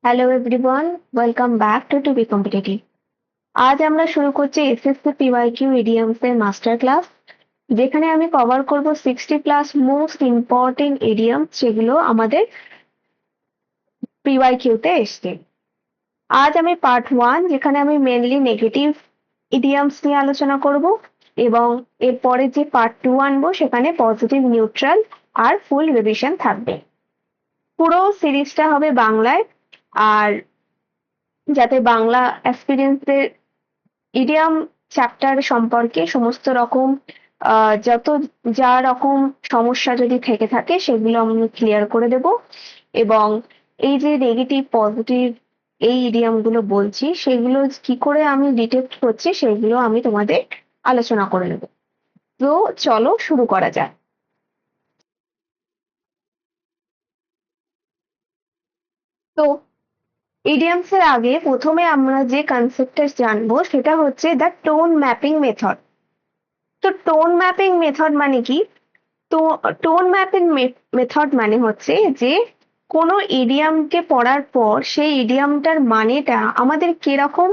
Hello everyone, welcome back to be competitive. আজ আমরা শুরু করছি এসএসসি পিওয়াইকিউ ইডিয়মস এর মাস্টার ক্লাস, যেখানে আমি কভার করব 60+ মোস্ট ইম্পর্টেন্ট ইডিয়ম যেগুলো আমাদের পিওয়াইকিউ তে এসছে। আজ আমি পার্ট 1, যেখানে আমি মেনলি নেগেটিভ ইডিয়মস নিয়ে আলোচনা করব, এবং এরপরে যে পার্ট 2 আনবো সেখানে পজিটিভ, নিউট্রাল আর ফুল রিভিশন থাকবে। পুরো সিরিজটা হবে বাংলায়, আর যাতে বাংলা অ্যাসপিরেন্টসদের ইডিয়াম চ্যাপ্টার সম্পর্কে সমস্ত রকম যত যা রকম সমস্যা যদি থেকে থাকে সেগুলো আমি ক্লিয়ার করে দেব, এবং এই যে নেগেটিভ পজিটিভ এই ইডিয়াম গুলো বলছি সেগুলো কি করে আমি ডিটেক্ট করছি সেগুলো আমি তোমাদের আলোচনা করে নেব। তো চলো শুরু করা যাক। তো ইডিয়ামস এর আগে প্রথমে আমরা যে কনসেপ্টটা জানবো সেটা হচ্ছে দ্য টোন ম্যাপিং মেথড। তো টোন ম্যাপিং মেথড মানে কি? তো টোন ম্যাপিং মেথড মানে হচ্ছে যে কোনো ইডিয়ামকে পড়ার পর সেই ইডিয়ামটার মানেটা আমাদের কিরকম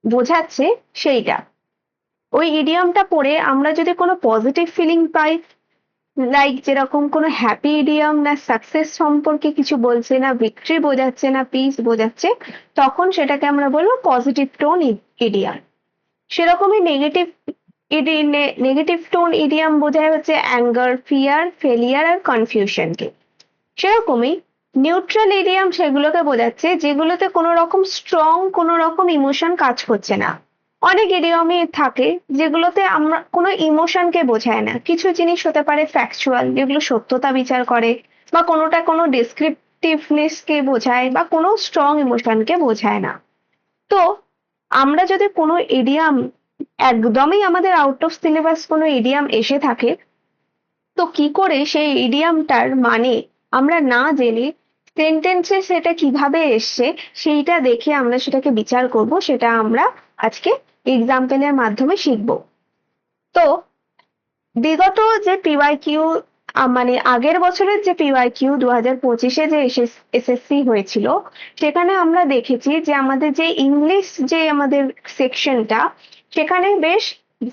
বোঝাচ্ছে সেইটা। ওই ইডিয়ামটা পড়ে আমরা যদি কোনো পজিটিভ ফিলিং পাই, লাইক যেরকম কোনো হ্যাপি ইডিয়াম, না সাকসেস সম্পর্কে কিছু বলছে, না ভিক্টরি বোঝাচ্ছে, না পিস বোঝাচ্ছে, তখন সেটাকে আমরা বলবো পজিটিভ টোন ইডিয়াম। সেরকমই নেগেটিভ টোন ইডিয়াম বোঝায় হচ্ছে অ্যাঙ্গার, ফিয়ার, ফেলিয়ার আর কনফিউশনকে। সেরকমই নিউট্রাল ইডিয়াম সেগুলোকে বোঝাচ্ছে যেগুলোতে কোনো রকম স্ট্রং কোনো রকম ইমোশন কাজ করছে না। অনেক ইডিয়মই থাকে যেগুলোতে আমরা কোনো ইমোশনকে বোঝায় না। কিছু জিনিস হতে পারে ফ্যাকচুয়াল, যেগুলো সত্যতা বিচার করে, বা কোনোটা কোনো ডেসক্রিপটিভনেস কে বোঝায়, বা কোনো স্ট্রং ইমোশনকে বোঝায় না। তো আমরা যদি কোনো ইডিয়াম একদমই আমাদের আউট অফ সিলেবাস কোনো ইডিয়াম এসে থাকে, তো কি করে সেই ইডিয়ামটার মানে আমরা না জেনে সেন্টেন্সে সেটা কিভাবে এসছে সেইটা দেখে আমরা সেটাকে বিচার করব, সেটা আমরা আজকে এক্সাম্পলের মাধ্যমে শিখব। তো বিগত যে পিওয়াইকিউ, মানে আগের বছরের যে পিওয়াইকিউ 2025-এ যে এসএসসি হয়েছিল, সেখানে আমরা দেখেছি যে আমাদের যে ইংলিশ যে আমাদের সেকশনটা, সেখানে বেশ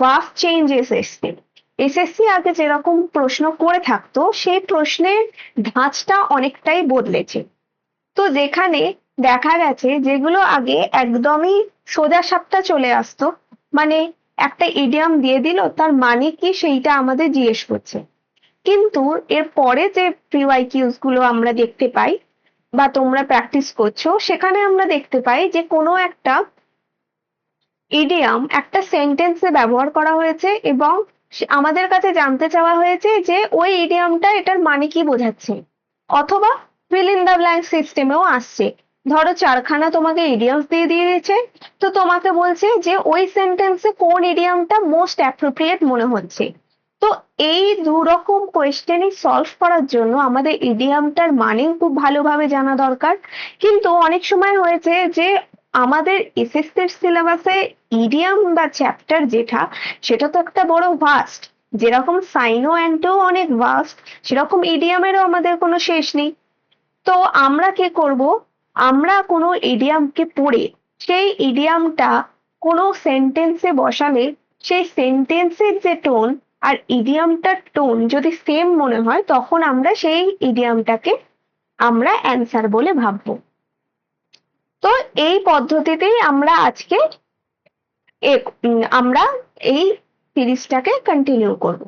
ভাস্ট চেঞ্জেস এসছে। এসএসসি আগে যেরকম প্রশ্ন করে থাকতো সেই প্রশ্নের ধাঁচটা অনেকটাই বদলেছে। তো যেখানে দেখা গেছে যেগুলো আগে একদমই সোজা সাপটা চলে আসতো, মানে একটা ইডিয়াম দিয়ে দিল, তার মানে কি সেইটা আমাদের জিজ্ঞেস করছে, কিন্তু এর পরে যে পিওয়াইকিউস গুলো আমরা দেখতে পাই বা তোমরা প্র্যাকটিস করছো, সেখানে আমরা দেখতে পাই যে কোনো একটা ইডিয়াম একটা সেন্টেন্সে ব্যবহার করা হয়েছে, এবং আমাদের কাছে জানতে চাওয়া হয়েছে যে ওই ইডিয়ামটা এটার মানে কি বোঝাচ্ছে। অথবা ফিল ইন দ্য ব্ল্যাঙ্ক সিস্টেমেও আসছে। ধরো চারখানা তোমাকে ইডিয়ামস দিয়ে দিয়েছে, তো তোমাকে বলছে যে ওই সেন্টেন্সে কোন ইডিয়ামটা মোস্ট অ্যাপ্রোপ্রিয়েট মনে হচ্ছে। তো এই দুরকম কোয়েশ্চেনই সলভ করার জন্য আমাদের ইডিয়ামটার মানে খুব ভালোভাবে জানা দরকার। কিন্তু অনেক সময় হয়েছে যে আমাদের এসএসসির সিলেবাসে ইডিয়াম বা চ্যাপ্টার যেটা, সেটা তো একটা বড় ভাস্ট। যেরকম সাইনো অ্যান্টো অনেক ভাস্ট, সেরকম ইডিয়ামেরও আমাদের কোনো শেষ নেই। তো আমরা কি করব? আমরা কোনো ইডিয়ামকে পড়ে সেই ইডিয়ামটা কোনো সেন্টেন্সে বসালে সেই সেন্টেন্সের যে টোন আর ইডিয়ামটার টোন যদি সেম মনে হয়, তখন আমরা সেই ইডিয়ামটাকে আমরা অ্যান্সার বলে ভাববো। তো এই পদ্ধতিতেই আমরা আজকে আমরা এই সিরিজটাকে কন্টিনিউ করব।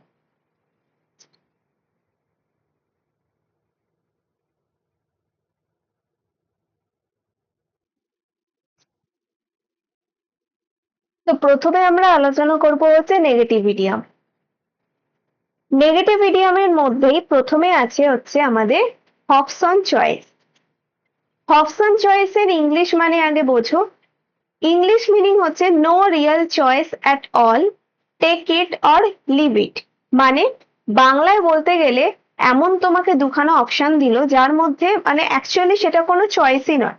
তো প্রথমে আমরা আলোচনা করব হচ্ছে নেগেটিভ ইডিয়াম। নেগেটিভ ইডিয়ামের মধ্যেই প্রথমে আছে হচ্ছে আমাদের হবসন চয়েস। হবসন চয়েসের ইংলিশ মানে আগে বোঝো। ইংলিশ মিনিং হচ্ছে no real choice at all, take it or leave it. মানে বাংলায় বলতে গেলে এমন তোমাকে দুখানা অপশন দিল যার মধ্যে মানে অ্যাকচুয়ালি সেটা কোনো চয়েসই নয়।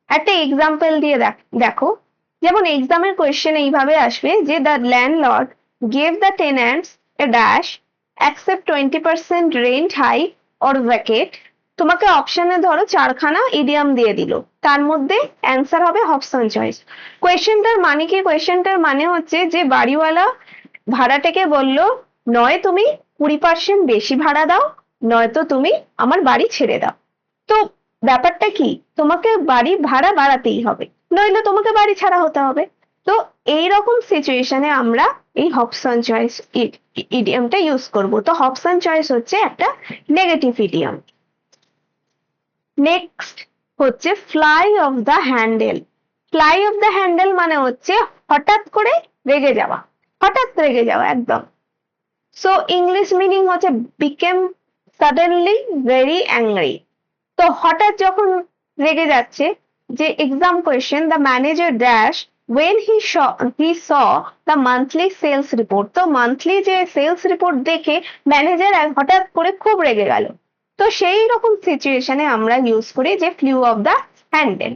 একটা এক্সাম্পল দিয়ে দেখো। যেমন এক্সামের কোয়েশ্চেন এইভাবে আসবে যে the landlord gave the tenants a dash accept 20% rent hike or vacate, তোমাকে অপশনে ধরো 4খানা ইডিয়াম দিয়ে দিল, তার মধ্যে অ্যান্সার হবে অপশন চয়েস। কোয়েশ্চেনটার মানে কি? কোয়েশ্চেনটার মানে হচ্ছে যে বাড়িওয়ালা ভাড়াটেকে বলল, নয় তুমি 20% বেশি ভাড়া দাও, নয়তো তুমি আমার বাড়ি ছেড়ে দাও। তো ব্যাপারটা কি, তোমাকে বাড়ি ভাড়া বাড়াতেই হবে, নইলে তোমাকে বাড়ি ছাড়া হতে হবে। তো এইরকম সিচুয়েশনে আমরা এই হবসন চয়েস ইডিয়ামটা ইউজ করব। তো হবসন চয়েস হচ্ছে একটা নেগেটিভ ইডিয়াম। নেক্সট হচ্ছে fly of the handle. Fly of the handle মানে হচ্ছে হঠাৎ করে রেগে যাওয়া, হঠাৎ রেগে যাওয়া একদম। সো ইংলিশ মিনিং হচ্ছে বিকেম সাডেনলি ভেরি অ্যাংরি। তো হঠাৎ যখন রেগে যাচ্ছে, যে exam question, the manager dash when he saw the monthly sales report। তো মান্থলি যে সেলস রিপোর্ট দেখে ম্যানেজার হঠাৎ করে খুব রেগে গেল। তো সেই রকম সিচুয়েশনে আমরা ইউজ করি যে ফ্লিউ অফ দ্য হ্যান্ডেল,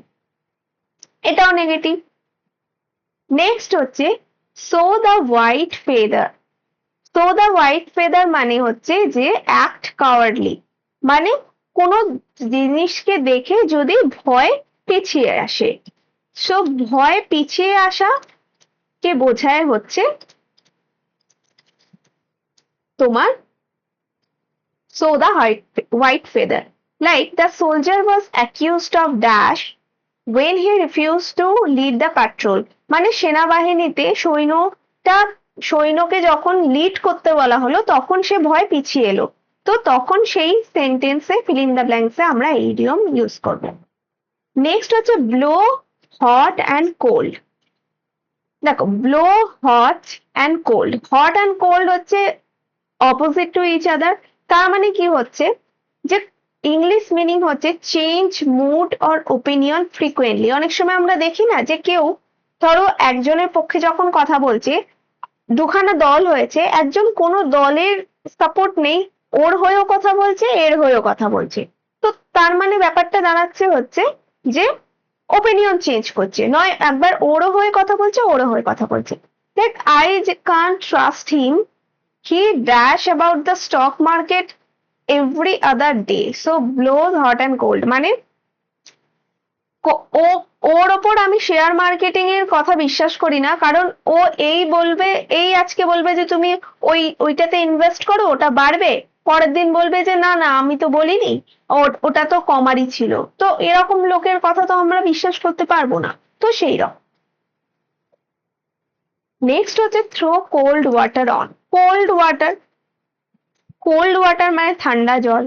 এটাও নেগেটিভ। নেক্সট হচ্ছে so the white feather. So the white feather মানে হচ্ছে যে অ্যাক্ট কাওয়ার্ডলি, মানে কোনো জিনিসকে দেখে যদি ভয় পিছিয়ে আসে। সো ভয় পিছিয়ে আসা কে বোঝায় হচ্ছে তোমার so the white feather. Like the soldier was accused of dash when he refused to lead the patrol। মানে সেনাবাহিনীতে সৈন্যকে যখন লিড করতে বলা হলো তখন সে ভয় পিছিয়ে এলো। তো তখন সেই সেন্টেন্সে ফিল ইন দ্য ব্ল্যাঙ্কসে আমরা এই ইডিয়ম ইউজ করব। নেক্সট হচ্ছে ব্লো হট অ্যান্ড কোল্ড। দেখো blow hot and cold, hot and cold হচ্ছে অপোজিট টু ইচ আদার। তার মানে কি হচ্ছে যে ইংলিশ মিনিং হচ্ছে change mood or opinion frequently. অনেক সময় আমরা দেখি না যে কেউ ধরো একজনের পক্ষে যখন কথা বলছে, দুখানা দল হয়েছে, একজন কোনো দলের সাপোর্ট নেই, ওর হয়েও কথা বলছে, এর হয়েও কথা বলছে। তো তার মানে ব্যাপারটা দাঁড়াচ্ছে হচ্ছে যে ওপিনিয়ন চেঞ্জ করছে, নয় একবার ওরও হয়ে কথা বলছে, ওরও হয়ে কথা বলছে। দেখ I can't trust him, he dash about the stock market every other day. So blows hot and cold মানে ওর ওপর আমি শেয়ার মার্কেটিং এর কথা বিশ্বাস করি না, কারণ ও এই বলবে, এই আজকে বলবে যে তুমি ওইটাতে ইনভেস্ট করো ওটা বাড়বে, পরের দিন বলবে যে না না আমি তো বলিনি, ওটা তো কমারই ছিল। তো এরকম লোকের কথা তো আমরা বিশ্বাস করতে পারবো না। তো সেই রকম। নেক্সট হচ্ছে throw cold water on. Cold water, cold water মানে ঠান্ডা জল।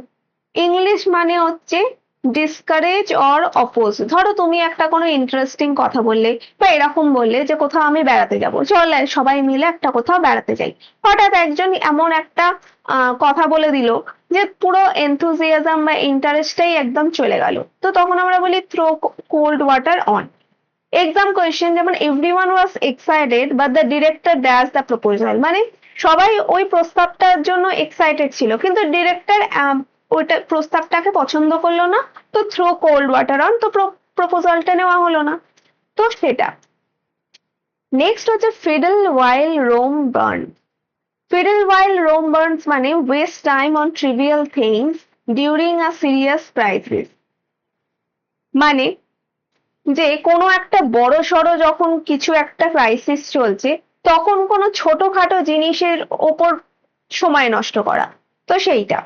ইংলিশ মানে হচ্ছে ডিসকারেজ অর অপোজ। ধরো তুমি একটা কোনো ইন্টারেস্টিং কথা বললে বা এরকম বললে যে কোথাও আমি বেড়াতে যাব, চল সবাই মিলে একটা কোথাও বেড়াতে যাই। হঠাৎ একজন এমন একটা কথা বলে দিল যে পুরো এনথুজিয়াজম বা ইন্টারেস্টটাই একদম চলে গেল। তো তখন আমরা বলি throw cold water on. Exam question যেমন everyone was excited but the director dash the proposal. মানে সবাই ওই প্রস্তাবটার জন্য এক্সাইটেড ছিল কিন্তু ডিরেক্টর ওইটা প্রস্তাবটাকে পছন্দ করলো না, তো থ্রো কোল্ড ওয়াটার অন, তো প্রপোজালটা নেওয়া হলো না। তো সেটা। নেক্সট হচ্ছে ফিডল ওয়াইল রোম বার্ন। ফিডল ওয়াইল রোম বার্নস মানে waste time on trivial things during a serious crisis. মানে যে কোনো একটা বড় সড়ো যখন কিছু একটা ক্রাইসিস চলছে তখন কোনো ছোটখাটো জিনিসের ওপর সময় নষ্ট করা, তো সেইটা।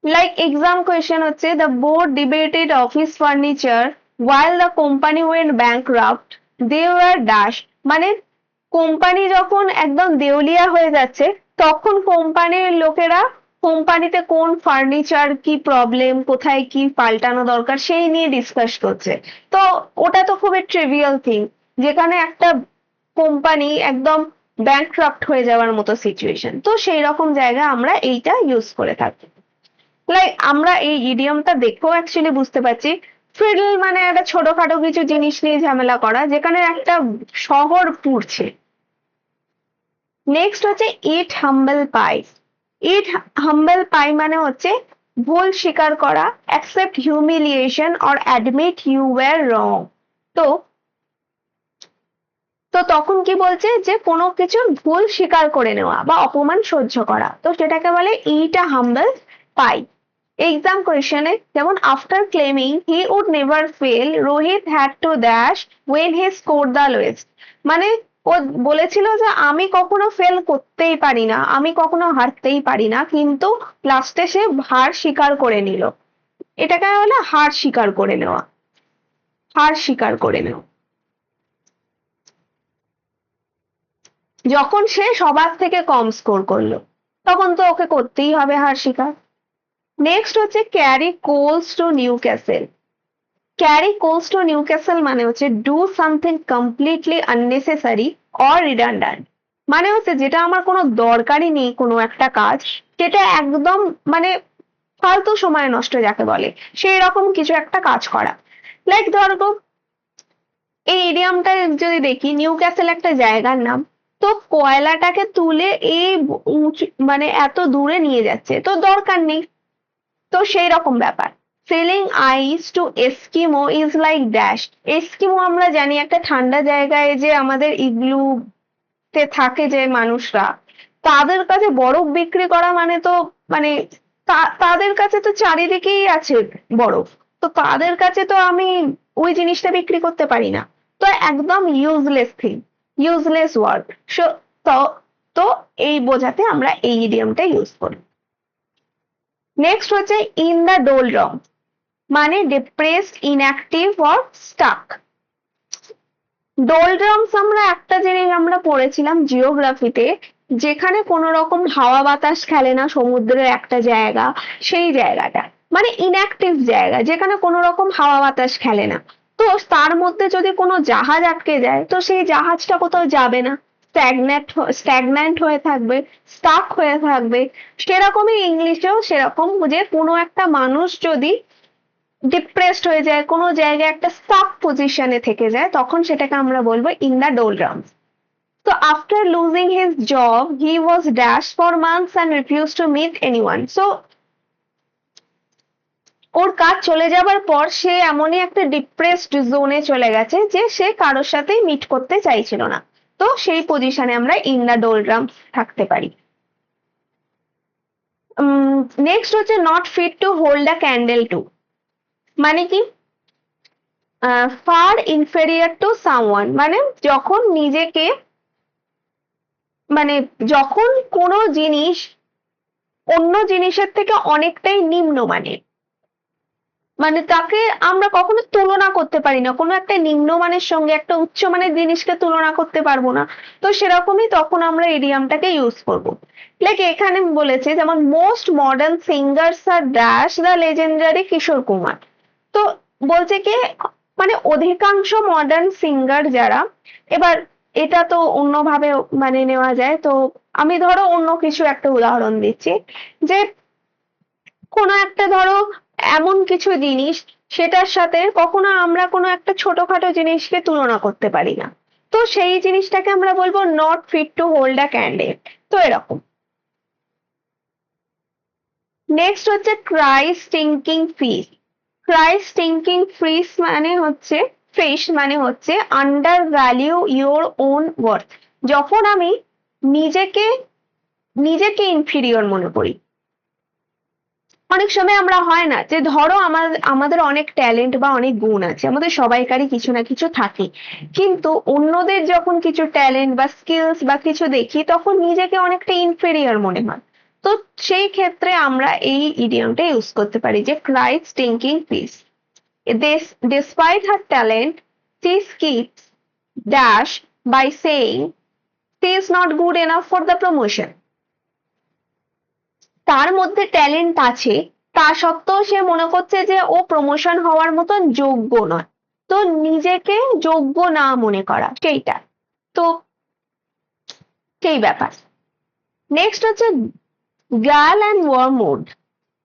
লাইক এক্সাম কোয়েশ্চেন হচ্ছে the board debated office furniture while the company went bankrupt they were dash। মানে কোম্পানি যখন একদম দেউলিয়া হয়ে যাচ্ছে তখন কোম্পানির লোকেরা কোম্পানিতে কোন ফার্নিচার কি প্রবলেম, কোথায় কি পাল্টানো দরকার সেই নিয়ে ডিসকাস করছে। তো ওটা তো খুবই ট্রিভিয়াল থিং, যেখানে একটা কোম্পানি একদম ব্যাংক্রাফট হয়ে যাওয়ার মতো সিচুয়েশন। তো সেই রকম জায়গায় আমরা এইটা ইউজ করে থাকি। লাইক আমরা এই ইডিয়মটা দেখেও অ্যাকচুয়ালি বুঝতে পারছি ফিডল মানে একটা ছোটখাটো কিছু জিনিস নিয়ে ঝামেলা করা, যেখানে একটা শহর পুড়ছে। নেক্সট হচ্ছে ইট হাম্বল পাই। ইট হাম্বল পাই মানে হচ্ছে ভুল স্বীকার করা, accept humiliation or admit you were wrong. তো তো তখন কি বলছে যে কোনো কিছুর ভুল স্বীকার করে নেওয়া বা অপমান সহ্য করা, তো সেটাকে বলে ইট আ হাম্বল পাই। এক্সাম কোয়েশনে যেমন after claiming he would never fail Rohit had to dash when he score the lowest. মানে ও বলেছিল যে আমি কখনো ফেল করতেই পারি না, আমি কখনো হারতেই পারি না, কিন্তু লাস্টে সে হার স্বীকার করে নিল। এটাকে বলে হার স্বীকার করে নেওয়া, হার স্বীকার করে নেওয়া। যখন সে সবার থেকে কম স্কোর করলো তখন তো ওকে করতেই হবে হার স্বীকার। নেক্সট হচ্ছে carry coals to Newcastle. Carry coals to Newcastle মানে হচ্ছে do something completely unnecessary or redundant. মানে হচ্ছে যেটা আমার কোনো দরকারই নেই, কোনো একটা কাজ যেটা একদম মানে ফালতু সময় নষ্ট যাকে বলে, সেই রকম কিছু একটা কাজ করা। লাইক ধরো এই ইডিয়ামটা যদি দেখি, নিউ ক্যাসেল একটা জায়গার নাম, তো কয়লাটাকে তুলে এই মানে এত দূরে নিয়ে যাচ্ছে, তো দরকার নেই। তো সেই রকম ব্যাপার। Selling ice to Eskimo is like dash. Eskimo আমরা জানি একটা ঠান্ডা জায়গায় যে আমাদের ইগলু তে থাকে যে মানুষরা, তাদের কাছে বরফ বিক্রি করা মানে তো মানে তাদের কাছে তো চারিদিকেই আছে বরফ, তো তাদের কাছে তো আমি ওই জিনিসটা বিক্রি করতে পারি না। তো একদম ইউজলেস থিং, ইউজলেস ওয়ার্ড। তো তো এই বোঝাতে আমরা এই ইডিয়ামটা ইউজ করি। নেক্সট হচ্ছে ইন দ্য ডোলড্রম, মানে ডিপ্রেসড, ইনঅ্যাক্টিভ অর স্টাক। ডোলড্রামস আমরা একটা জিনিস আমরা পড়েছিলাম জিওগ্রাফিতে, যেখানে কোনো রকম হাওয়া বাতাস খেলে না, সমুদ্রের একটা জায়গা, সেই জায়গাটা মানে ইনঅ্যাক্টিভ জায়গা যেখানে কোনো রকম হাওয়া বাতাস খেলে না। তো তার মধ্যে যদি কোনো জাহাজ আটকে যায় তো সেই জাহাজটা কোথাও যাবে না, স্ট্যাগন্যান্ট হয়ে থাকবে, স্টাক হয়ে থাকবে। সেরকমই ইংলিশেও সেরকম, যে কোনো একটা মানুষ যদি ডিপ্রেসড হয়ে যায়, কোনো জায়গায় একটা স্টাক পজিশনে থেকে যায়, তখন সেটাকে আমরা বলবো ইন দ্য ডোলড্রামস। তো after losing his job he was dash for months and refuse to meet anyone. So ওর কাজ চলে যাবার পর সে এমনই একটা ডিপ্রেসড জোনে চলে গেছে যে সে কারোর সাথেই মিট করতে চাইছিল না। তো সেই পজিশনে আমরা ইন দ্য ডোলড্রামস থাকতে পারি। নেক্সট হচ্ছে not fit to hold a candle to, মানে কি ফার ইনফেরিয়ার টু সামওয়ান, মানে যখন নিজেকে মানে যখন কোনো জিনিস অন্য জিনিসের থেকে অনেকটাই নিম্নমানের, মানে তাকে আমরা কখনো তুলনা করতে পারি না, কোনো একটা নিম্নমানের সঙ্গে একটা উচ্চমানের জিনিসকে তুলনা করতে পারবো না। তো সেরকমই তখন আমরা ইডিয়ামটাকে ইউজ করব। লাইক এখানে বলেছে যেমন most modern singers are dash the legendary Kishore Kumar. তো বলছে কি মানে অধিকাংশ মডার্ন সিঙ্গার যারা, এবার এটা তো অন্যভাবে মানে নেওয়া যায়, তো আমি ধরো অন্য কিছু একটা উদাহরণ দিচ্ছি, যে কোনো একটা ধরো এমন কিছু জিনিস, সেটার সাথে কখনো আমরা কোনো একটা ছোটখাটো জিনিসকে তুলনা করতে পারি না, তো সেই জিনিসটাকে আমরা বলবো not fit to hold a candle. তো এরকম। নেক্সট হচ্ছে cry stinking fish. Cry stinking fish মানে হচ্ছে undervalue your own worth. যখন আমি নিজেকে নিজেকে ইনফিরিয়র মনে করি। অনেক সময় আমরা হয় না যে ধরো আমাদের অনেক ট্যালেন্ট বা অনেক গুণ আছে, আমাদের সবাইকারই কিছু না কিছু থাকে, কিন্তু অন্যদের যখন কিছু ট্যালেন্ট বা স্কিলস বা কিছু দেখি তখন নিজেকে অনেকটা ইনফেরিয়র মনে হয়। তো সেই ক্ষেত্রে আমরা এই ইডিয়মটা ইউজ করতে পারি যে cry stinking fish. Despite her talent, she skips dash by saying she is not good enough for the promotion. তার মধ্যে ট্যালেন্ট আছে, তা সত্ত্বেও সে মনে করছে যে ও প্রমোশন হওয়ার মতন যোগ্য নয়, তো নিজেকে যোগ্য না মনে করা সেইটা। তো সেই ব্যাপার। নেক্সট হচ্ছে gall and wormwood.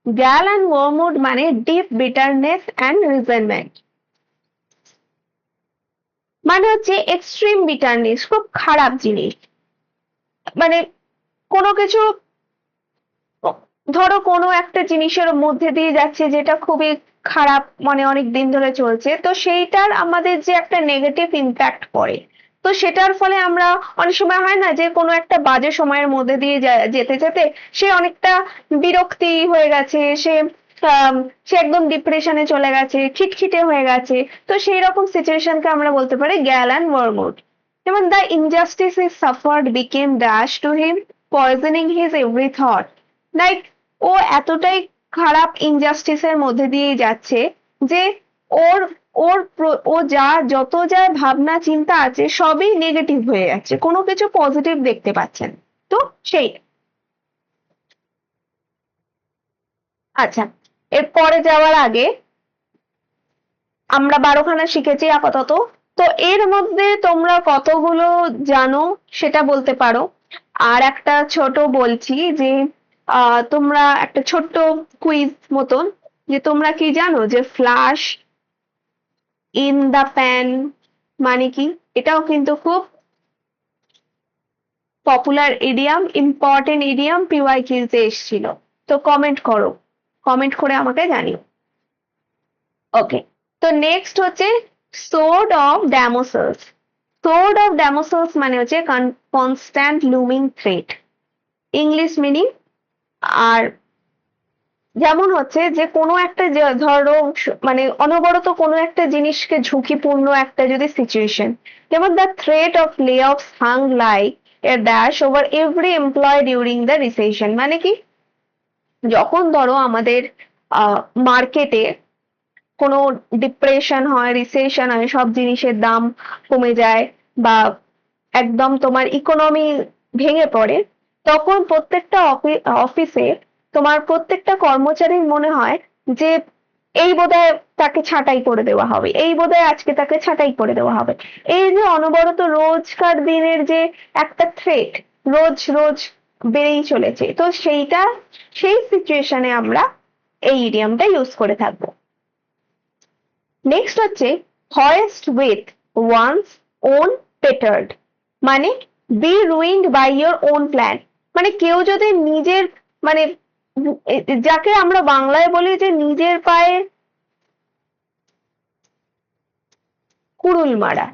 Gall and wormwood মানে ডিপ বিটারনেস অ্যান্ড রিজেন্টমেন্ট, মানে হচ্ছে এক্সট্রিম বিটারনেস, খুব খারাপ জিনিস। মানে কোনো কিছু ধরো কোনো একটা জিনিসের মধ্যে দিয়ে যাচ্ছে যেটা খুবই খারাপ, মানে অনেক দিন ধরে চলছে, তো সেইটার আমাদের যে একটা নেগেটিভ ইম্প্যাক্ট পড়ে, তো সেটার ফলে আমরা অনেক সময় হয় না যে কোনো একটা বাজে সময়ের মধ্যে দিয়ে যেতে যেতে সে অনেকটা বিরক্তি হয়ে গেছে, সে সে একদম ডিপ্রেশনে চলে গেছে, খিটখিটে হয়ে গেছে, তো সেই রকম সিচুয়েশনকে আমরা বলতে পারি গ্যাল অ্যান্ড ওয়ারমুড। যেমন the injustice is suffered became dash to him, poisoning his every thought. Like ও এতটাই খারাপ ইনজাস্টিসের মধ্যে দিয়ে যাচ্ছে যে ওর ওর ও যত যা ভাবনা চিন্তা আছে সবই নেগেটিভ হয়ে যাচ্ছে, কোনো কিছু পজিটিভ দেখতে পাচ্ছেন। তো সেই আচ্ছা, এরপরে যাওয়ার আগে আমরা 12খানা শিখেছি আপাতত। তো এর মধ্যে তোমরা কতগুলো জানো সেটা বলতে পারো। আর একটা ছোট বলছি যে তোমরা একটা ছোট্ট কুইজ মতন, যে তোমরা কি জানো যে ফ্লাশ ইন দ্য প্যান মানে কি? এটাও কিন্তু খুব পপুলার ইডিয়াম, ইম্পর্টেন্ট ইডিয়াম, পিওয়াইকিউতে এসেছিল। তো কমেন্ট করো, কমেন্ট করে আমাকে জানিও। ওকে, তো নেক্সট হচ্ছে sword of Damocles. Sword of Damocles মানে হচ্ছে constant looming threat, English meaning. আর যেমন হচ্ছে যে কোনো একটা ধরো মানে অনবরত কোনো একটা জিনিসকে ঝুঁকিপূর্ণ একটা যদি সিচুয়েশন, যেমন the threat of layoff hung like a dash over every employ during the recession. মানে কি, যখন ধরো আমাদের মার্কেটে কোনো ডিপ্রেশন হয়, রিসেশন হয়, সব জিনিসের দাম কমে যায় বা একদম তোমার ইকোনমি ভেঙে পড়ে, তখন প্রত্যেকটা অফিসে তোমার প্রত্যেকটা কর্মচারীর মনে হয় যে এই বোধহয় তাকে ছাঁটাই করে দেওয়া হবে, এই বোধহয় আজকে তাকে ছাঁটাই করে দেওয়া হবে। এই যে অনবরত রোজকার দিনের যে একটা থ্রেট রোজ রোজ বেড়েই চলেছে, তো সেই সিচুয়েশনে আমরা এই ইডিয়ামটা ইউজ করে থাকবো। নেক্সট হচ্ছে hoist with one's own petard, মানে be ruined by your own plan। মানে কেউ যদি নিজের মানে যাকে আমরা বাংলায় বলি যে নিজের পায়ে কুড়ুল মারা।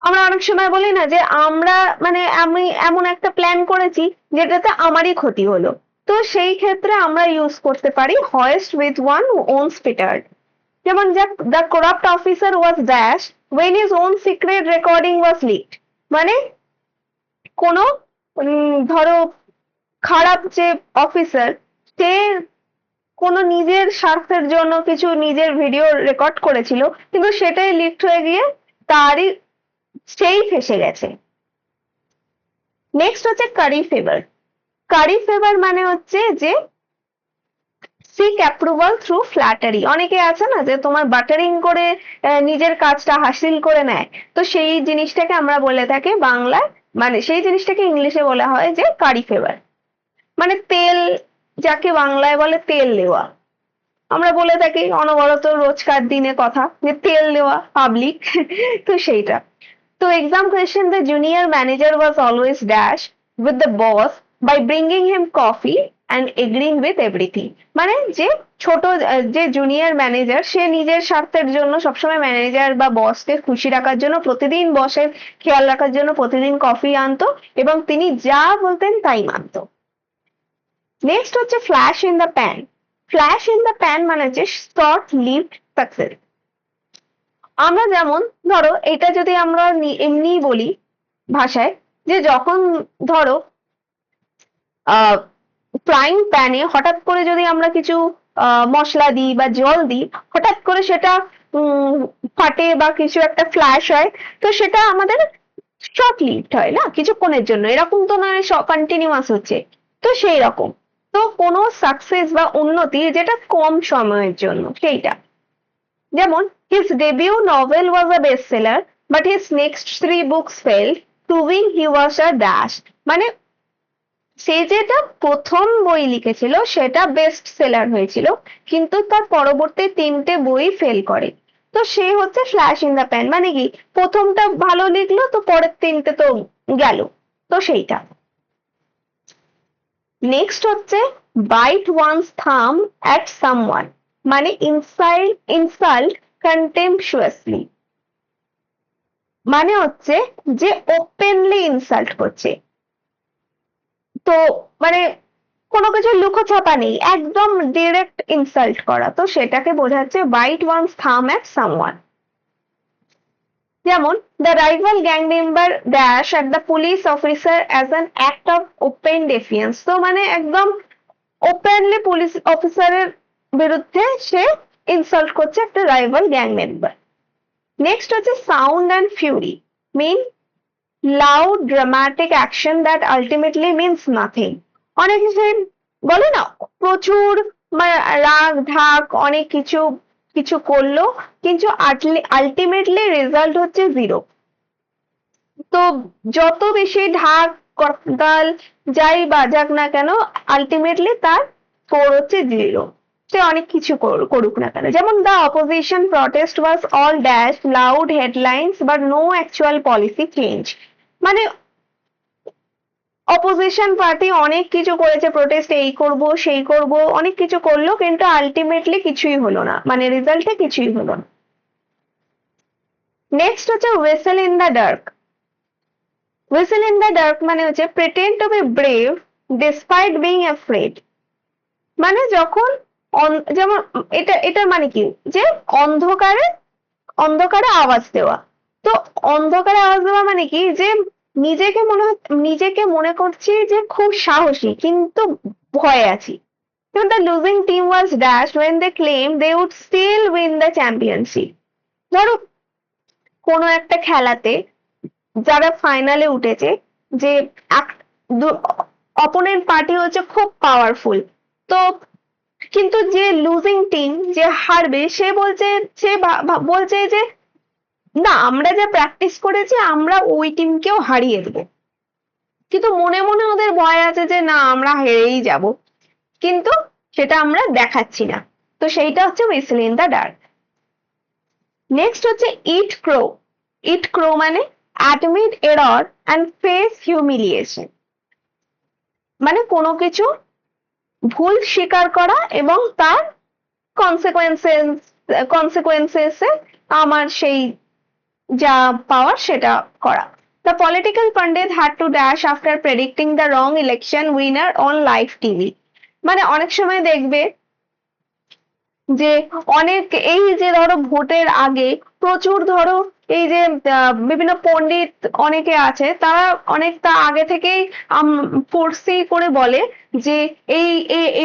আমরা অনেক সময় বলি না যে আমরা মানে আমি এমন একটা প্ল্যান করেছি যেটাতে আমারই ক্ষতি হলো, তো সেই ক্ষেত্রে আমরা ইউজ করতে পারি hoist with one own petard। যেমন the corrupt officer was dash when his own secret recording was leaked। মানে কোনো ধরো খারাপ যে অফিসার, সে কোনো নিজের স্বার্থের জন্য কিছু নিজের ভিডিও রেকর্ড করেছিল, কিন্তু সেটাই লিকড হয়ে গিয়ে তারই সেই ফেসে গেছে। নেক্সট হচ্ছে কারি ফেভার। কারি ফেভার মানে হচ্ছে যে সিক অ্যাপ্রুভাল থ্রু ফ্ল্যাটারি। অনেকে আছে না যে তোমার বাটারিং করে নিজের কাজটা হাসিল করে নেয়, তো সেই জিনিসটাকে আমরা বলে থাকি বাংলায়, মানে সেই জিনিসটাকে ইংলিশে বলা হয় যে কারি ফেভার। মানে তেল, যাকে বাংলায় বলে তেল দেওয়া। আমরা বলে থাকি অনবরত রোজকার দিনে কথা যে তেল দেওয়া পাবলিক তো সেইটা। তো exam question, the junior manager was always dash with the boss by bringing him coffee and agreeing with everything. মানে যে ছোট যে জুনিয়র ম্যানেজার, সে নিজের স্বার্থের জন্য সবসময় ম্যানেজার বা বসকে খুশি রাখার জন্য প্রতিদিন বসের খেয়াল রাখার জন্য প্রতিদিন কফি আনতো এবং তিনি যা বলতেন তাই মানতো। নেক্সট হচ্ছে flash in the pan. Flash in the pan মানে হচ্ছে শর্ট লিভড সাকসেস। আমরা যেমন ধরো এটা যদি আমরা এমনি বলি ভাষায়, যে যখন ধরো ফ্রাইং প্যানে হঠাৎ করে যদি আমরা কিছু মশলা দিই বা জল দিই, হঠাৎ করে সেটা ফাটে বা কিছু একটা ফ্ল্যাশ হয়, তো সেটা আমাদের শর্ট লিভড হয় না, কিছুক্ষণের জন্য, এরকম তো নয় কন্টিনিউয়াস হচ্ছে। তো সেই রকম, তো কোনো সাকসেস বা উন্নতি যেটা কম সময়ের জন্য সেইটা। যেমন his debut novel was a bestseller but his next 3 books failed proving he was a dash। মানে সে যেটা প্রথম বই লিখেছিল সেটা বেস্ট সেলার হয়েছিল, কিন্তু তার পরবর্তী 3টে বই ফেল করে। তো সে হচ্ছে ফ্ল্যাশ ইন দ্য প্যান। মানে কি, প্রথমটা ভালো লিখলো তো পরের 3টে তো গেল, তো সেইটা। নেক্সট হচ্ছে byte once thumb at someone, মানে ইনসাল্ট কন্টেম্পচুয়াসলি। মানে হচ্ছে যে ওপেনলি ইনসাল্ট করছে। তো মানে কোনো কিছু লুকোছাপা নেই, একদম ডিরেক্ট ইনসাল্ট করা, তো সেটাকে বোঝাচ্ছে bite once thumb at someone. যেমন the rival gang member dash at the police officer as an act of open defiance. তো মানে একদম ওপেনলি পুলিশ অফিসারের বিরুদ্ধে সে ইনসাল্ট করছে একটা রাইভাল গ্যাং মেম্বার। নেক্সট হচ্ছে sound and fury, mean loud dramatic action that ultimately means nothing. অনেক কিছু বলে না, প্রচুর রাগ ঢাক অনেক কিছু কিছু করলো, কিন্তু আলটিমেটলি রেজাল্ট হচ্ছে জিরো। তো যত বেশি ঢাক করতাল যাই বাজাক না কেন, আলটিমেটলি তার স্কোর হচ্ছে জিরো। সে অনেক কিছু করুক না কেন। যেমন the opposition protest was all dash loud headlines but no actual policy change. মানে অপোজিশন পার্টি অনেক কিছু করেছে, প্রোটেস্ট এই করব সেই করব অনেক কিছু করলো, কিন্তু আলটিমেটলি কিছুই হলো না, মানে রেজাল্টে কিছুই হলো না। নেক্সট হচ্ছে weasel in the dark. Weasel in the dark মানে হচ্ছে pretend to be brave despite being afraid. মানে যখন যেমন এটার মানে কি, যে অন্ধকারে অন্ধকারে আওয়াজ দেওয়া। তো অন্ধকারে আওয়াজ দেওয়া মানে কি, যে নিজেকে মনে করছি যে খুব সাহসী, কিন্তু ভয়ে আছি। যেমন the losing team was dash when they claim they would still win the championship. ধরো কোনো একটা খেলাতে যারা ফাইনালে উঠেছে, যে অপোনেন্ট পার্টি হচ্ছে খুব পাওয়ারফুল, তো কিন্তু যে লুজিং টিম, যে হারবে, সে বলছে, সে বলছে যে না, আমরা যা প্র্যাকটিস করেছি আমরা ওই টিমকেও হারিয়ে দেবো, কিন্তু মনে মনে ওদের ভয় আছে যে না আমরা হেরেই যাব, কিন্তু সেটা আমরা দেখাচ্ছি না। তো সেইটা হচ্ছে whistle in the dark. Next হচ্ছে ইট ক্রো। ইট ক্রো মানে admit error and face humiliation. মানে কোনো কিছু ভুল স্বীকার করা এবং তার কনসিকুয়েন্সেস কনসিকুয়েন্সেসে আমার সেই যা পাওয়ার সেটা করা। The political pundit had to dash after predicting the wrong election winner on live TV. মানে অনেক সময় দেখবে যে অনেক, এই যে ধরো ভোটের আগে প্রচুর ধরো এই যে বিভিন্ন পণ্ডিত অনেকে আছে, তারা অনেকটা আগে থেকেই ফোর্সি করে বলে যে এই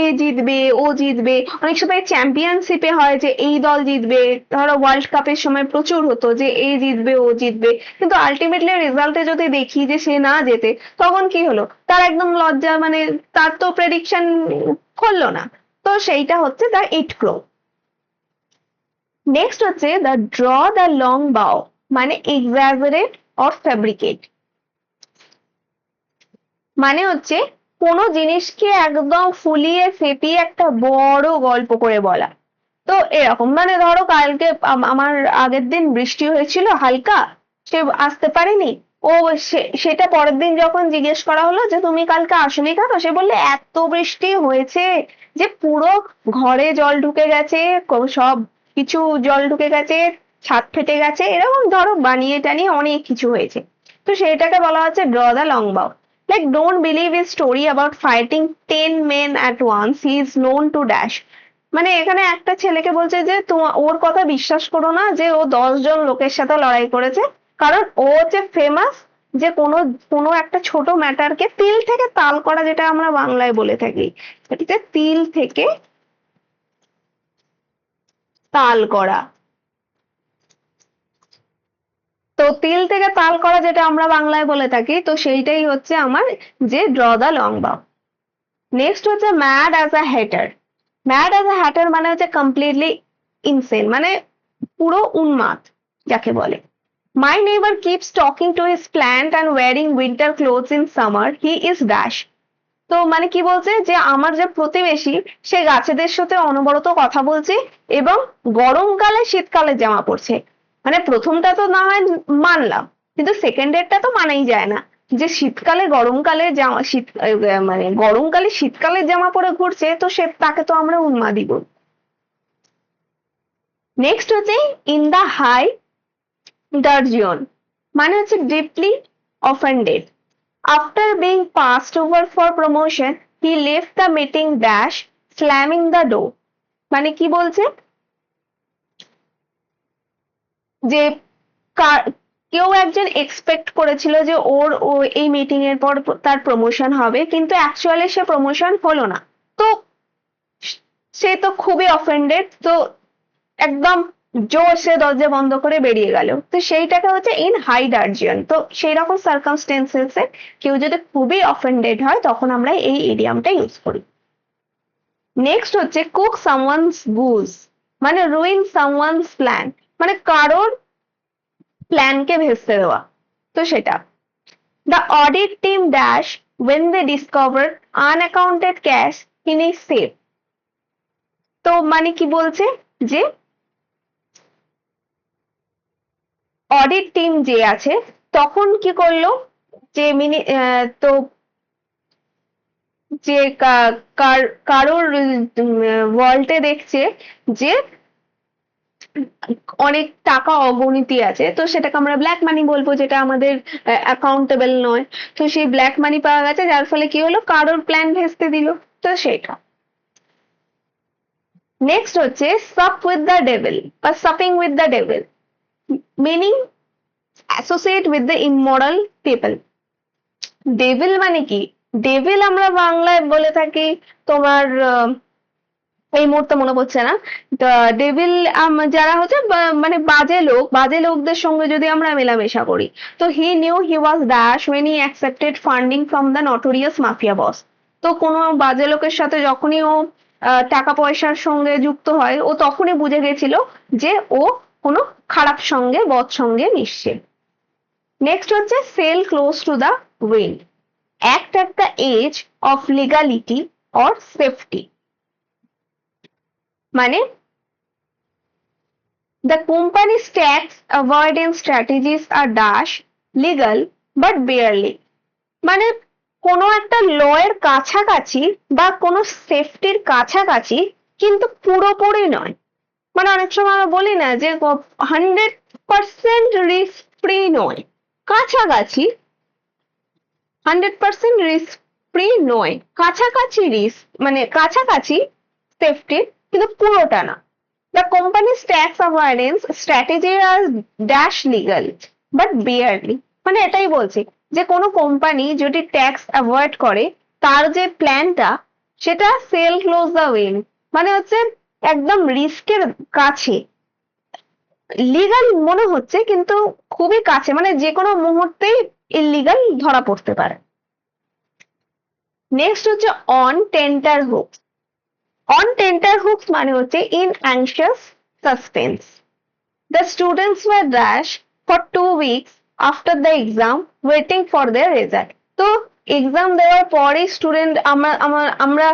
এ জিতবে ও জিতবে। অনেক সময় চ্যাম্পিয়নশিপে হয় যে এই দল জিতবে, ধরো ওয়ার্ল্ড কাপের সময় প্রচুর হতো যে এ জিতবে ও জিতবে, কিন্তু আলটিমেটলি রেজাল্টে যদি দেখি যে সে না জেতে, তখন কি হলো, তার একদম লজ্জা, মানে তার তো প্রেডিকশন করলো না। তো সেইটা হচ্ছে দ্য ইট ক্রো। নেক্সট হচ্ছে দ্য ড্র দ্য লং বাও, মানে এক্সাজারেট অর ফ্যাব্রিকেট। মানে হচ্ছে কোনো জিনিসকে একদম ফুলিয়ে ফেপিয়ে একটা বড় গল্প করে বলা। তো এরকম মানে ধরো কালকে আমার আগের দিন বৃষ্টি হয়েছিল হালকা, সে আসতে পারেনি। ও সেটা পরের দিন যখন জিজ্ঞেস করা হলো যে তুমি কালকে আসোনি কেন, সে বললে এত বৃষ্টি হয়েছে যে পুরো ঘরে জল ঢুকে গেছে, সব কিছু জল ঢুকে গেছে, ছাদ ফেটে গেছে, এরকম ধরো বানিয়ে টানিয়ে অনেক কিছু হয়েছে। তো সেটাকে বলা হচ্ছে ড্র দ্য লং বাউ। Like, don't believe his story about fighting 10 men at once. He is known to dash. মানে এখানে একটা ছেলেকে বলছে যে ওর কথা বিশ্বাস করো না যে ও 10 জন লোকের সাথে লড়াই করেছে, কারণ ও হচ্ছে ফেমাস যে কোনো কোনো একটা ছোট ম্যাটারকে তিল থেকে তাল করা, যেটা আমরা বাংলায় বলে থাকি, এটাতে তিল থেকে তাল করা। তো তিল থেকে তাল করা যেটা আমরা বাংলায় বলে থাকি, তো সেইটাই হচ্ছে আমার যে draw the long bow. Next হচ্ছে mad as a hatter. Mad as a hatter মানে হচ্ছে কমপ্লিটলি ইনসেন, মানে পুরো উন্মাদ যাকে বলে। My neighbour keeps talking to his plant and wearing winter clothes in summer, he is dash. তো মানে কি বলছে, যে আমার যে প্রতিবেশী সে গাছেদের সাথে অনবরত কথা বলছে এবং গরমকালে শীতকালে জামা পরছে। মানে প্রথমটা তো না হয় মানলাম, কিন্তু সেকেন্ডেরটা তো মানাই যায় না, যে শীতকালে গরমকালে জামা মানে গরমকালে শীতকালের জামা পরে ঘুরছে, তো সে তাকে তো আমরা উন্মাদই বলবো। নেক্সট হচ্ছে ইন দা হাই ডারজিয়ন, মানে হচ্ছে deeply offended. After being passed over for promotion he left the meeting dash slamming the door. মানে কি বলছে যে কেউ একজন এক্সপেক্ট করেছিল যে ও এই মিটিং এর পর তার প্রমোশন হবে, কিন্তু অ্যাকচুয়ালি সে প্রমোশন হলো না। তো সে তো খুবই অফেন্ডেড, তো একদম জোরসে দরজা বন্ধ করে বেরিয়ে গেল। তো সেইটাকে হচ্ছে ইন হাই ডার্জিয়ান। তো সেই রকম সার্কামস্টেন্সেসে কেউ যদি খুবই অফেন্ডেড হয় তখন আমরা এই ইডিয়ামটা ইউজ করি। নেক্সট হচ্ছে কুক সামওয়ানস গুজ, মানে রুইন সামওয়ানস প্ল্যান, মানে কারোর প্ল্যানকে ভেস্তে দেওয়া। তো সেটা the audit team dash when they discovered unaccounted cash in a safe। তো মানে কি বলছে যে অডিট টিম যে আছে তখন কি করলো যে তো যে কারোর ওয়ার্ল্ডে দেখছে যে অনেক টাকা অগণিতি আছে, তো সেটাকে আমরা ব্ল্যাক মানি বলবো, যেটা আমাদের অ্যাকাউন্টেবল নয়। তো সেই ব্ল্যাক মানি পাওয়া গেছে, যার ফলে কি হলো কারোর প্ল্যান ভেস্তে দিল। তো সেটা নেক্সট হচ্ছে সাপ উইথ দ্য ডেভিল বা supping with the devil, meaning associate with the immoral people. Devil মানে কি? ডেভিল আমরা বাংলায় বলে থাকি তোমার এই মুহূর্তে মনে পড়ছে না। ডেভিল যারা হচ্ছে মানে বাজে লোকদের সঙ্গে যদি আমরা মেলামেশা করি। তো he knew he was dash when he accepted funding from the notorious mafia boss। তো কোনো বাজে লোকের সাথে যখনই ও টাকা পয়সার সঙ্গে যুক্ত হয়, ও তখনই বুঝে গেছিল যে ও কোনো খারাপ সঙ্গে বদ সঙ্গে মিশছে। নেক্সট হচ্ছে sail close to the wind, act at the edge of legality or safety. মানে the company's tax avoidance strategies are dash legal but barely। মানে কোনো একটা ল এর কাছাকাছি বা কোনো সেফটির কাছাকাছি, কিন্তু পুরোপুরি নয়। মানে অনেক সময় আমরা বলি না যে 100% রিস্ক ফ্রি নয়, কাছাকাছি। 100% রিস্ক ফ্রি নয়, কাছাকাছি রিস্ক, মানে কাছাকাছি সেফটির, কিন্তু পুরোটা না। The company's tax avoidance strategy are dash legal but barely। মানে এটাই বলছি যে কোনো কোম্পানি যদি ট্যাক্স অ্যাভয়েড করে, তার যে প্ল্যানটা সেটা সেল ক্লোজ দ্য উইন্ড, মানে হচ্ছে একদম রিস্কের কাছে, লিগাল মনে হচ্ছে কিন্তু খুবই কাছে, মানে যে কোনো মুহূর্তেই ইলিগাল ধরা পড়তে পারে। নেক্সট হচ্ছে অন টেন্টার হুকস। অন টেন্টার হুকস মানে হচ্ছে in anxious suspense. The students were dash for 2 weeks after the exam waiting for their result। তো এক্সাম দেওয়ার পরে স্টুডেন্ট আমরা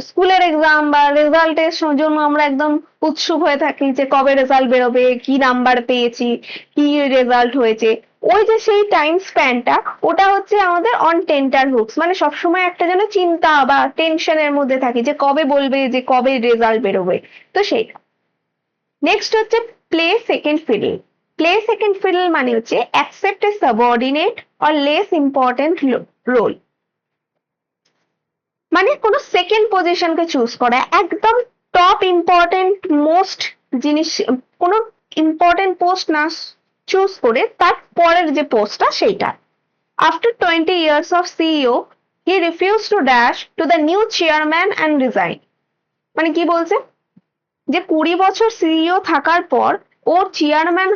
স্কুলের এক্সাম বা রেজাল্টের জন্য আমরা একদম উৎসুক হয়ে থাকি যে কবে রেজাল্ট বেরোবে, কি নাম্বার পেয়েছি, কি রেজাল্ট হয়েছে। ওই যে সেই টাইম স্প্যানটা, ওটা হচ্ছে আমাদের অন টেন্টার হুকস, মানে সবসময় একটা যেন চিন্তা বা টেনশনের মধ্যে থাকি যে কবে বলবে, যে কবে রেজাল্ট বেরোবে। তো সেটা নেক্সট হচ্ছে play second fiddle. Play second fiddle মানে হচ্ছে accept a subordinate or less important role. মানে কোনো সেকেন্ড পজিশনকে চুজ করা, একদম টপ ইম্পর্টেন্ট মোস্ট জিনিস, কোনো ইম্পর্টেন্ট পোস্ট না চুজ করে তার পরের যে পোস্টটা সেইটা। After 20 years of CEO he refused to dash to the new chairman and resign। মানে কি বলছে যে 20 বছর সিইও থাকার পর ও চেয়ারম্যান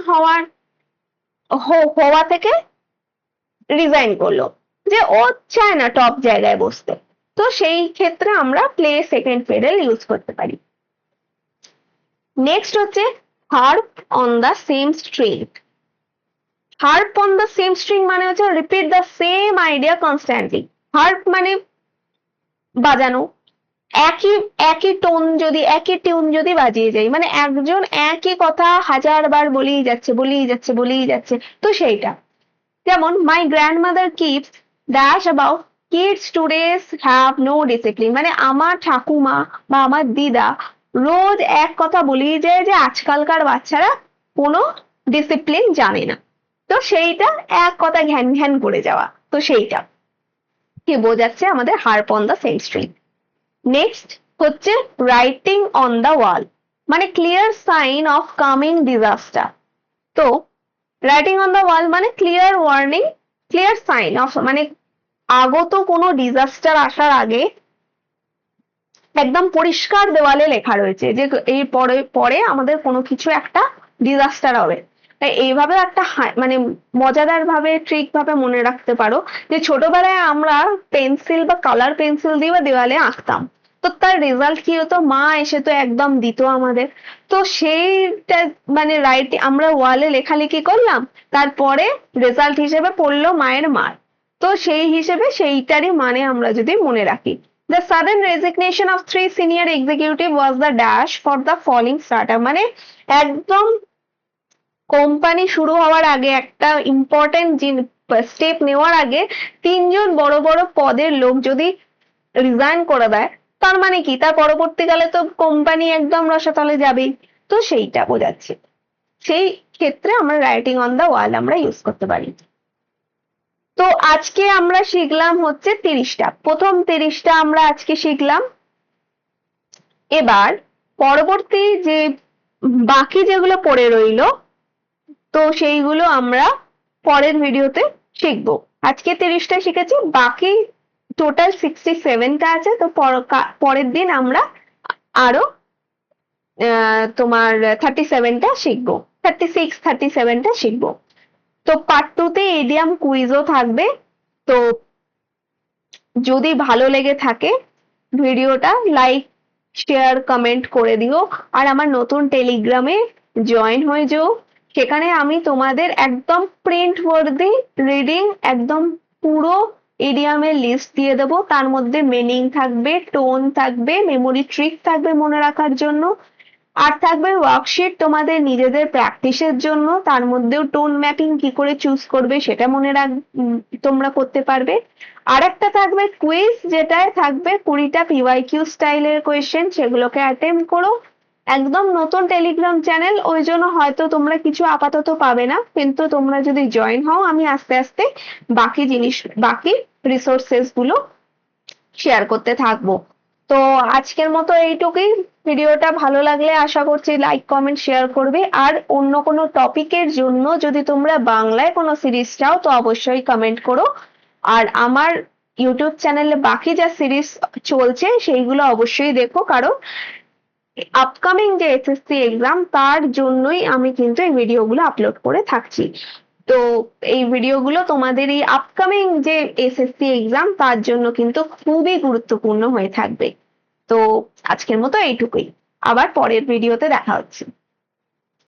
হওয়া থেকে রিজাইন করলো, যে ও চায় না টপ জায়গায় বসতে। তো সেই ক্ষেত্রে আমরা প্লে সেকেন্ড ফিডল ইউজ করতে পারি। নেক্সট হচ্ছে harp on the same string. Harp on the same string মানে হচ্ছে repeat the same idea constantly. Harp মানে বাজানো, একই একই টোন যদি একই টিউন যদি বাজিয়ে যাই, মানে একজন একই কথা 1000 বার বলেই যাচ্ছে। তো সেইটা যেমন my grandmother keeps dash about kids today's have no discipline. মানে আমার ঠাকুমা বা আমার দিদা রোজ এক কথা বলেই যায় যে আজকালকার বাচ্চারা কোনো ডিসিপ্লিন জানে না। তো সেইটা এক কথা ঘ্যান ঘ্যান করে যাওয়া, তো সেইটা কে বোঝাচ্ছে আমাদের harp on the same string. Next হচ্ছে রাইটিং অন দ্য ওয়াল, মানে clear sign of coming disaster. তো রাইটিং অন দ্য ওয়াল মানে clear warning, clear sign of মানে আগত কোনো ডিজাস্টার আসার আগে একদম পরিষ্কার দেওয়ালে লেখা রয়েছে যে এই পরে পরে আমাদের কোনো কিছু একটা ডিজাস্টার হবে। তাই এইভাবে একটা মানে মজাদার ভাবে ট্রিক ভাবে মনে রাখতে পারো যে ছোটবেলায় আমরা পেন্সিল বা কালার পেন্সিল দিয়ে দেওয়ালে আঁকতাম, তো তার রেজাল্ট কি হতো, মা এসে তো একদম দিত আমাদের। তো সেইটা মানে আমরা ওয়ালে লেখালেখি করলাম, তারপরে রেজাল্ট হিসেবে পড়লো মায়ের মার। তো সেই হিসেবে সেইটারই মানে আমরা যদি মনে রাখি, The sudden resignation of 3 senior executive was the dash for the falling startup, মানে একদম কোম্পানি শুরু হওয়ার আগে একটা ইম্পর্টেন্ট স্টেপ নেওয়ার আগে 3জন বড় বড় পদের লোক যদি রিজাইন করে দেয়, তার মানে কি তার পরবর্তীকালে তো কোম্পানি একদম রসাতলে যাবেই। তো সেইটা বোঝাচ্ছে, সেই ক্ষেত্রে আমরা রাইটিং অন দ্য ওয়াল আমরা ইউজ করতে পারি। তো আজকে আমরা শিখলাম হচ্ছে 30টা, প্রথম 30টা আমরা আজকে শিখলাম। এবার পরবর্তী যে বাকি যেগুলো পড়ে রইলো, তো সেইগুলো আমরা পরের ভিডিওতে শিখবো। আজকে 30টা শিখেছি, বাকি টোটাল 67টা আছে। তো পরের দিন আমরা আরো তোমার 37টা শিখবো, 36 37টা শিখবো। তো পার্ট 2 তে ইডিয়াম কুইজও থাকবে। তো যদি ভালো লেগে থাকে ভিডিওটা লাইক শেয়ার কমেন্ট করে দিও, আর আমার নতুন টেলিগ্রামে জয়েন হয়ে যেও। সেখানে আমি তোমাদের একদম প্রিন্ট ওয়ার্দি রিডিং একদম পুরো ইডিয়ামের লিস্ট দিয়ে দেবো, তার মধ্যে মিনিং থাকবে, টোন থাকবে, মেমোরি ট্রিক থাকবে মনে রাখার জন্য, আর থাকবে ওয়ার্কশিট তোমাদের নিজেদের প্র্যাকটিসের জন্য, তার মধ্যেও টোন ম্যাপিং কি করে চুজ করবে সেটা মনে তোমরা করতে পারবে। আর একটা থাকবে কুইজ, যেটায় থাকবে 20টা পিওয়াইকিউ স্টাইলের কোয়েশ্চেন, সেগুলোকে অ্যাটেম্প করো। একদম নতুন টেলিগ্রাম চ্যানেল, ওই জন্য হয়তো তোমরা কিছু আপাতত পাবে না, কিন্তু তোমরা যদি জয়েন হও আমি আস্তে আস্তে বাকি বাকি রিসোর্সেস গুলো শেয়ার করতে থাকবো। তো আজকের মতো এইটুকুই। ভিডিওটা ভালো লাগলে আশা করছি লাইক কমেন্ট শেয়ার করবে, আর অন্য কোনো টপিকের জন্য যদি তোমরা বাংলায় কোনো সিরিজ চাও তো অবশ্যই কমেন্ট করো। আর আমার ইউটিউব চ্যানেলে বাকি যা সিরিজ চলছে সেইগুলো অবশ্যই দেখো, কারণ আপকামিং যে এসএসসি এক্সাম তার জন্যই আমি কিন্তু এই ভিডিওগুলো আপলোড করে থাকছি। তো এই ভিডিওগুলো তোমাদের এই আপকামিং যে এসএসসি এক্সাম তার জন্য কিন্তু খুবই গুরুত্বপূর্ণ হয়ে থাকবে। তো আজকের মতো এইটুকুই, আবার পরের ভিডিওতে দেখা হচ্ছে।